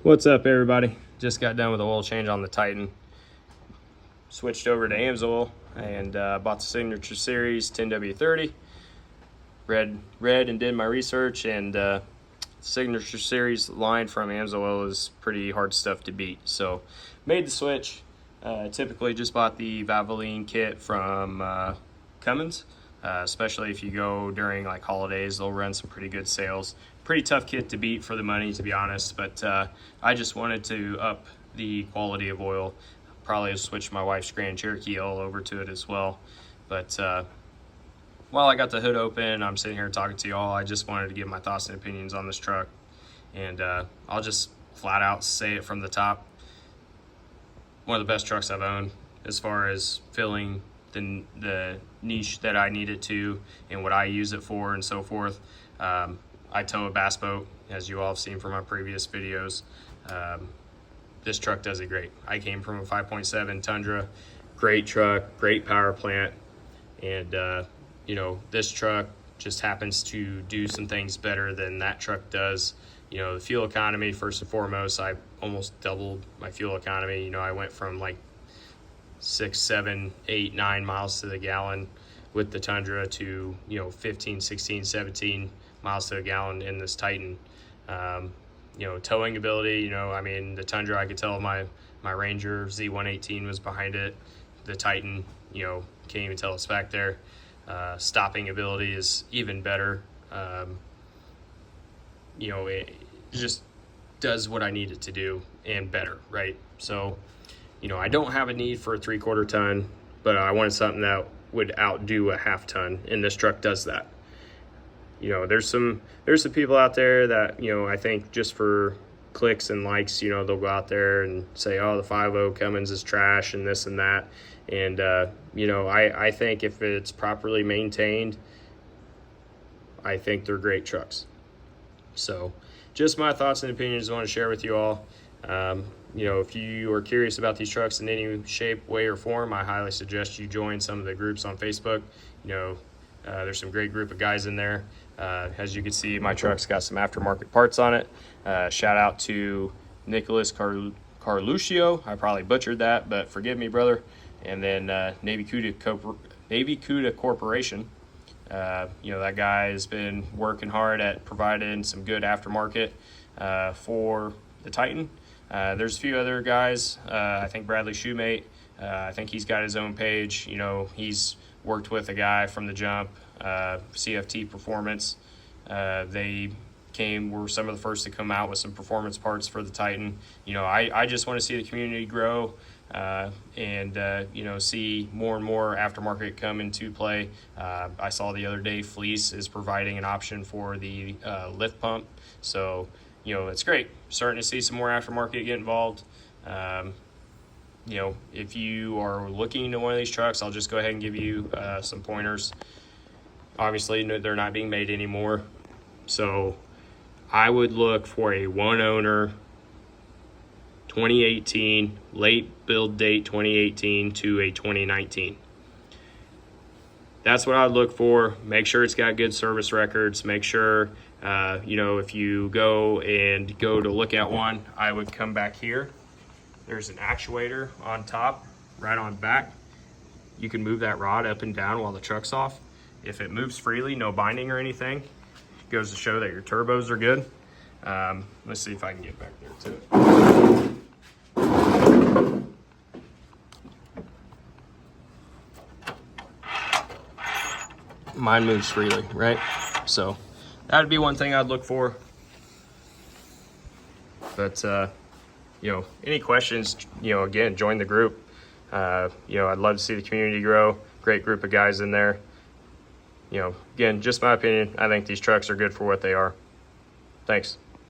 What's up, everybody? Just got done with the oil change on the Titan. Switched over to AMSOIL and bought the Signature Series 10W30. Read and did my research, and Signature Series line from AMSOIL is pretty hard stuff to beat. So made the switch. Typically just bought the Valvoline kit from Cummins. Especially if you go during like holidays, they'll run some pretty good sales. Pretty tough kit to beat for the money, to be honest, but I just wanted to up the quality of oil. Probably switch my wife's Grand Cherokee all over to it as well. But while I got the hood open, I'm sitting here talking to y'all, I just wanted to give my thoughts and opinions on this truck. And I'll just flat out say it from the top. One of the best trucks I've owned as far as filling the niche that I need it to and what I use it for and so forth. I tow a bass boat, as you all have seen from my previous videos. This truck does it great. I came from a 5.7 Tundra, great truck, great power plant, and you know, this truck just happens to do some things better than that truck does. You know, the fuel economy, first and foremost, I almost doubled my fuel economy. You know, I went from like 6, 7, 8, 9 miles to the gallon with the Tundra to, you know, 15, 16, 17 miles to the gallon in this Titan. You know, towing ability, you know, I mean, the Tundra, I could tell my Ranger Z118 was behind it. The Titan, you know, can't even tell it's back there. Stopping ability is even better. You know, it just does what I need it to do and better, right? So, you know, I don't have a need for a 3/4 ton, but I wanted something that would outdo a 1/2 ton, and this truck does that. You know, there's some people out there that, you know, I think just for clicks and likes, you know, they'll go out there and say, oh, the 5.0 Cummins is trash and this and that. And, you know, I think if it's properly maintained, I think they're great trucks. So just my thoughts and opinions I want to share with you all. You know, if you are curious about these trucks in any shape, way, or form, I highly suggest you join some of the groups on Facebook. You know, there's some great group of guys in there. As you can see, my truck's got some aftermarket parts on it. Shout out to Nicholas Carluccio. I probably butchered that, but forgive me, brother. And then Navy Cuda Corporation. You know, that guy has been working hard at providing some good aftermarket for the Titan. There's a few other guys. I think Bradley Shoemate, I think he's got his own page. You know, he's worked with a guy from the jump, CFT Performance. They were some of the first to come out with some performance parts for the Titan. You know, I just want to see the community grow and you know, see more and more aftermarket come into play. I saw the other day Fleece is providing an option for the lift pump. So, you know, it's great. Starting to see some more aftermarket get involved. You know, if you are looking into one of these trucks, I'll just go ahead and give you some pointers. Obviously, they're not being made anymore. So I would look for a one owner 2018, late build date 2018 to a 2019. That's what I would look for. Make sure it's got good service records. Make sure, you know, if you go to look at one, I would come back here. There's an actuator on top, right on back. You can move that rod up and down while the truck's off. If it moves freely, no binding or anything, it goes to show that your turbos are good. Let's see if I can get back there to it. Mine moves freely, right? So that would be one thing I'd look for. But you know, any questions, you know, again, join the group. You know, I'd love to see the community grow. Great group of guys in there. You know, again, just my opinion, I think these trucks are good for what they are. Thanks.